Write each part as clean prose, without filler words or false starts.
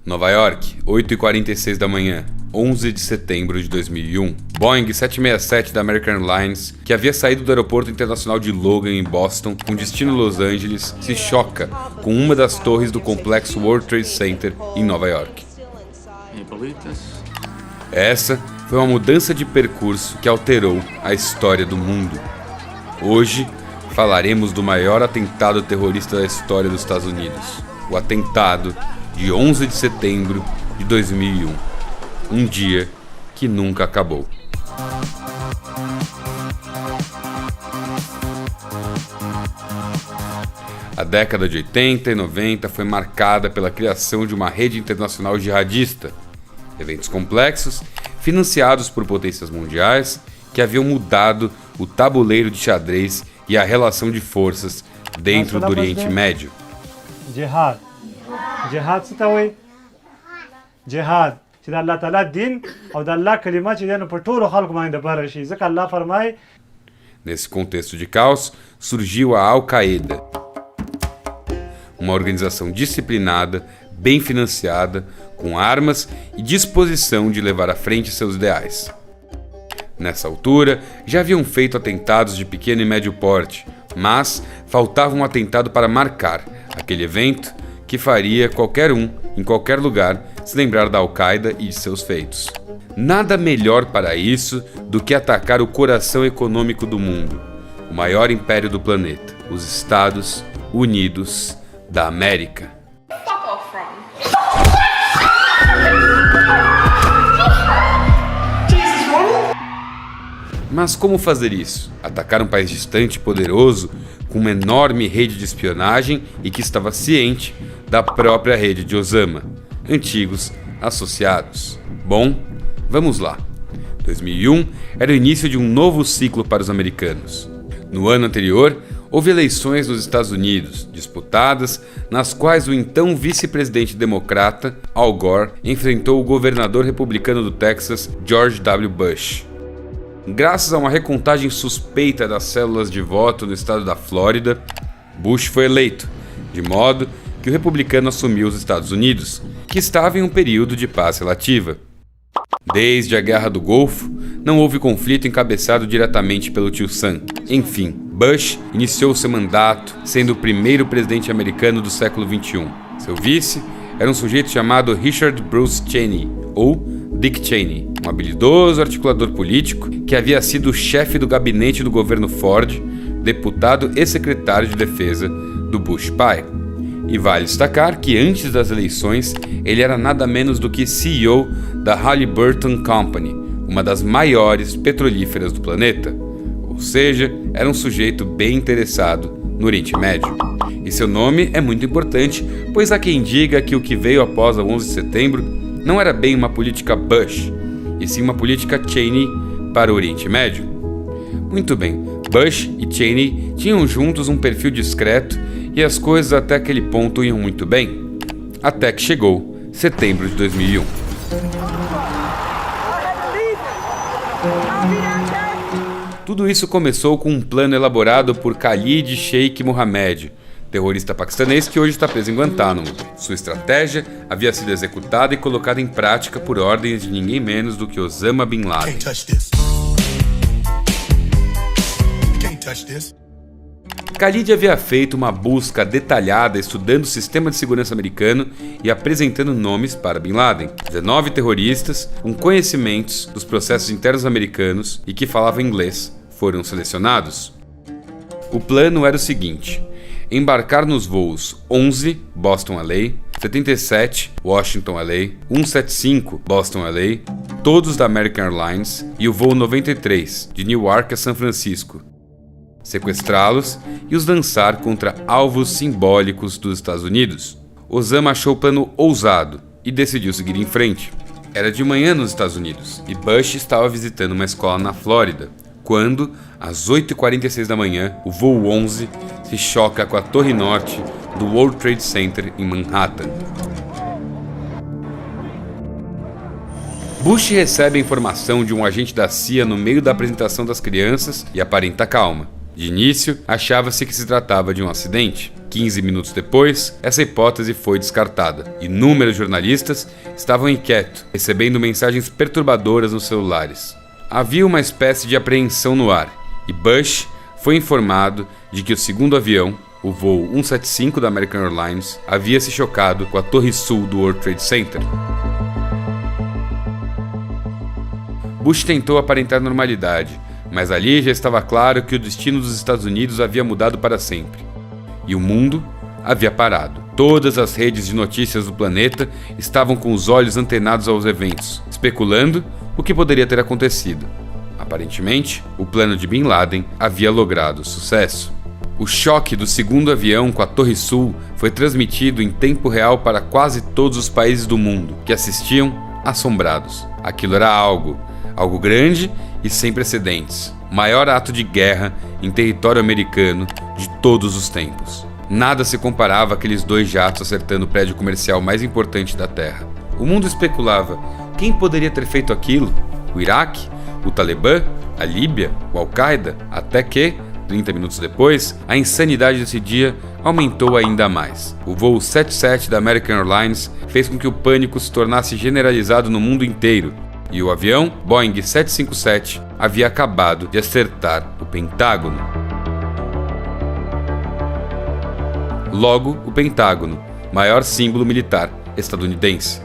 Nova York, 8h46 da manhã, 11 de setembro de 2001. Boeing 767 da American Airlines, que havia saído do aeroporto internacional de Logan, em Boston, com destino Los Angeles, se choca com uma das torres do complexo World Trade Center em Nova York. Essa foi uma mudança de percurso que alterou a história do mundo. Hoje, falaremos do maior atentado terrorista da história dos Estados Unidos, o atentado de 11 de setembro de 2001, um dia que nunca acabou. A década de 80 e 90 foi marcada pela criação de uma rede internacional jihadista, eventos complexos, financiados por potências mundiais, que haviam mudado o tabuleiro de xadrez e a relação de forças dentro do Oriente Médio. Jihad څه ته وایي؟ جهاد چې د الله تعالی دین او د الله کلمه چې د په ټولو خلکو باندې د بره شي ځکه الله فرمایي. Nesse contexto de caos, surgiu a Al-Qaeda, uma organização disciplinada, bem financiada, com armas e disposição de levar à frente seus ideais. Nessa altura, já haviam feito atentados de pequeno e médio porte, mas faltava um atentado para marcar aquele evento que faria qualquer um, em qualquer lugar, se lembrar da Al-Qaeda e de seus feitos. Nada melhor para isso do que atacar o coração econômico do mundo, o maior império do planeta, os Estados Unidos da América. Mas como fazer isso? Atacar um país distante e poderoso, com uma enorme rede de espionagem e que estava ciente da própria rede de Osama, antigos associados. Bom, vamos lá. 2001 era o início de um novo ciclo para os americanos. No ano anterior, houve eleições nos Estados Unidos, disputadas, nas quais o então vice-presidente democrata, Al Gore, enfrentou o governador republicano do Texas, George W. Bush. Graças a uma recontagem suspeita das células de voto no estado da Flórida, Bush foi eleito, de modo que o republicano assumiu os Estados Unidos, que estava em um período de paz relativa. Desde a Guerra do Golfo, não houve conflito encabeçado diretamente pelo tio Sam. Enfim, Bush iniciou seu mandato sendo o primeiro presidente americano do século XXI. Seu vice era um sujeito chamado Richard Bruce Cheney, ou Dick Cheney, um habilidoso articulador político que havia sido chefe do gabinete do governo Ford, deputado e secretário de defesa do Bush pai. E vale destacar que antes das eleições ele era nada menos do que CEO da Halliburton Company, uma das maiores petrolíferas do planeta. Ou seja, era um sujeito bem interessado no Oriente Médio. E seu nome é muito importante, pois há quem diga que o que veio após o 11 de setembro não era bem uma política Bush, e sim uma política Cheney para o Oriente Médio. Muito bem, Bush e Cheney tinham juntos um perfil discreto e as coisas até aquele ponto iam muito bem, até que chegou setembro de 2001. Tudo isso começou com um plano elaborado por Khalid Sheikh Mohammed, terrorista paquistanês que hoje está preso em Guantánamo. Sua estratégia havia sido executada e colocada em prática por ordens de ninguém menos do que Osama Bin Laden. Khalid havia feito uma busca detalhada estudando o sistema de segurança americano e apresentando nomes para Bin Laden. 19 terroristas com conhecimentos dos processos internos americanos e que falavam inglês foram selecionados. O plano era o seguinte: embarcar nos voos 11, Boston-LA, 77, Washington-LA, 175, Boston-LA, todos da American Airlines e o voo 93, de Newark a São Francisco. Sequestrá-los e os lançar contra alvos simbólicos dos Estados Unidos. Osama achou o plano ousado e decidiu seguir em frente. Era de manhã nos Estados Unidos e Bush estava visitando uma escola na Flórida, quando, às 8h46 da manhã, o voo 11 se choca com a torre norte do World Trade Center em Manhattan. Bush recebe a informação de um agente da CIA no meio da apresentação das crianças e aparenta calma. De início, achava-se que se tratava de um acidente. 15 minutos depois, essa hipótese foi descartada. Inúmeros jornalistas estavam inquietos, recebendo mensagens perturbadoras nos celulares. Havia uma espécie de apreensão no ar, e Bush foi informado de que o segundo avião, o voo 175 da American Airlines, havia se chocado com a torre sul do World Trade Center. Bush tentou aparentar normalidade, mas ali já estava claro que o destino dos Estados Unidos havia mudado para sempre. E o mundo havia parado. Todas as redes de notícias do planeta estavam com os olhos antenados aos eventos, especulando o que poderia ter acontecido. Aparentemente, o plano de Bin Laden havia logrado sucesso. O choque do segundo avião com a Torre Sul foi transmitido em tempo real para quase todos os países do mundo, que assistiam assombrados. Aquilo era algo grande e sem precedentes. O maior ato de guerra em território americano de todos os tempos. Nada se comparava àqueles 2 jatos acertando o prédio comercial mais importante da Terra. O mundo especulava quem poderia ter feito aquilo? O Iraque? O Talibã? A Líbia? O Al-Qaeda? Até que, 30 minutos depois, a insanidade desse dia aumentou ainda mais. O voo 77 da American Airlines fez com que o pânico se tornasse generalizado no mundo inteiro. E o avião, Boeing 757, havia acabado de acertar o Pentágono. Logo, o Pentágono, maior símbolo militar estadunidense.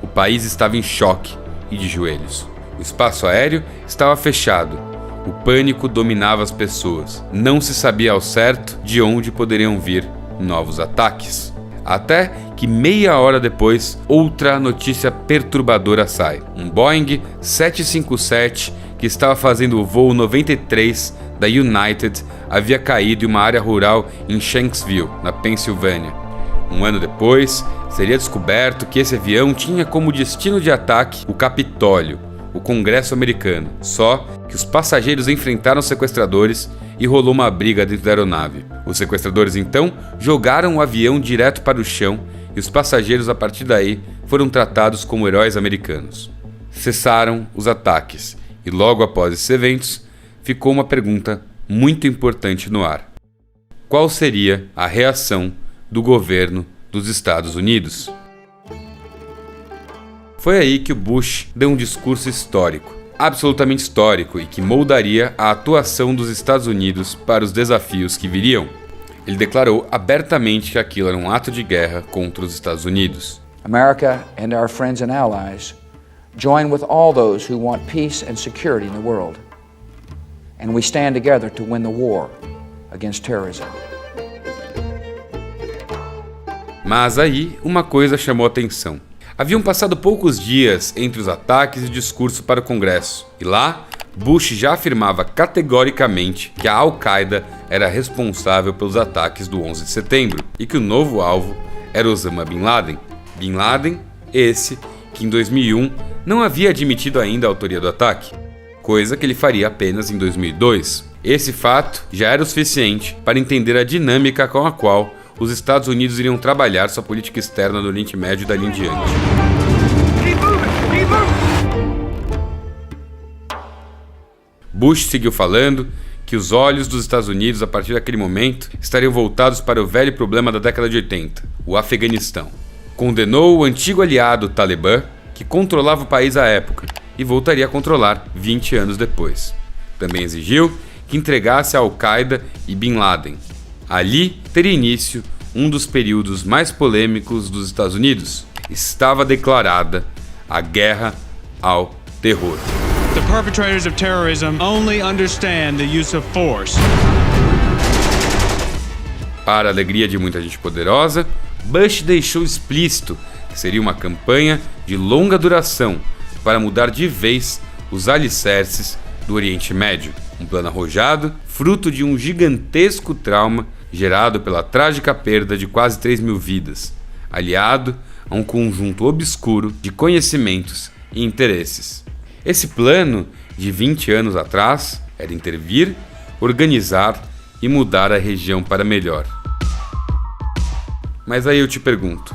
O país estava em choque e de joelhos. O espaço aéreo estava fechado. O pânico dominava as pessoas. Não se sabia ao certo de onde poderiam vir novos ataques. Até que meia hora depois, outra notícia perturbadora sai. Um Boeing 757 que estava fazendo o voo 93 da United havia caído em uma área rural em Shanksville, na Pensilvânia. Um ano depois, seria descoberto que esse avião tinha como destino de ataque o Capitólio, o Congresso americano. Só que os passageiros enfrentaram sequestradores e rolou uma briga dentro da aeronave. Os sequestradores então jogaram o avião direto para o chão e os passageiros a partir daí foram tratados como heróis americanos. Cessaram os ataques e logo após esses eventos ficou uma pergunta muito importante no ar. Qual seria a reação do governo dos Estados Unidos? Foi aí que o Bush deu um discurso histórico, absolutamente histórico e que moldaria a atuação dos Estados Unidos para os desafios que viriam. Ele declarou abertamente que aquilo era um ato de guerra contra os Estados Unidos. America and our friends and allies join with all those who want peace and security in the world. And we stand together to win the war against terrorism. Mas aí uma coisa chamou a atenção. Haviam passado poucos dias entre os ataques e o discurso para o Congresso, e lá, Bush já afirmava categoricamente que a Al-Qaeda era responsável pelos ataques do 11 de setembro e que o novo alvo era Osama Bin Laden. Bin Laden, esse que em 2001 não havia admitido ainda a autoria do ataque, coisa que ele faria apenas em 2002. Esse fato já era o suficiente para entender a dinâmica com a qual os Estados Unidos iriam trabalhar sua política externa no Oriente Médio e dali em diante. Bush seguiu falando que os olhos dos Estados Unidos, a partir daquele momento, estariam voltados para o velho problema da década de 80, o Afeganistão. Condenou o antigo aliado Talibã, que controlava o país à época, e voltaria a controlar 20 anos depois. Também exigiu que entregasse a Al-Qaeda e Bin Laden. Ali teria início um dos períodos mais polêmicos dos Estados Unidos. Estava declarada a guerra ao terror. The perpetrators of terrorism only understand the use of force. Para a alegria de muita gente poderosa, Bush deixou explícito que seria uma campanha de longa duração para mudar de vez os alicerces do Oriente Médio. Um plano arrojado, fruto de um gigantesco trauma gerado pela trágica perda de quase 3.000 vidas, aliado a um conjunto obscuro de conhecimentos e interesses. Esse plano, de 20 anos atrás, era intervir, organizar e mudar a região para melhor. Mas aí eu te pergunto,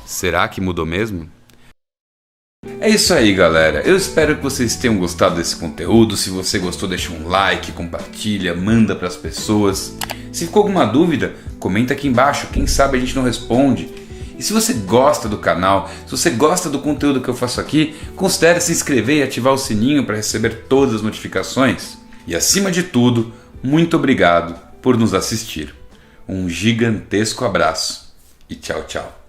será que mudou mesmo? É isso aí, galera. Eu espero que vocês tenham gostado desse conteúdo. Se você gostou, deixa um like, compartilha, manda para as pessoas. Se ficou alguma dúvida, comenta aqui embaixo. Quem sabe a gente não responde. E se você gosta do canal, se você gosta do conteúdo que eu faço aqui, considere se inscrever e ativar o sininho para receber todas as notificações. E acima de tudo, muito obrigado por nos assistir. Um gigantesco abraço e tchau, tchau.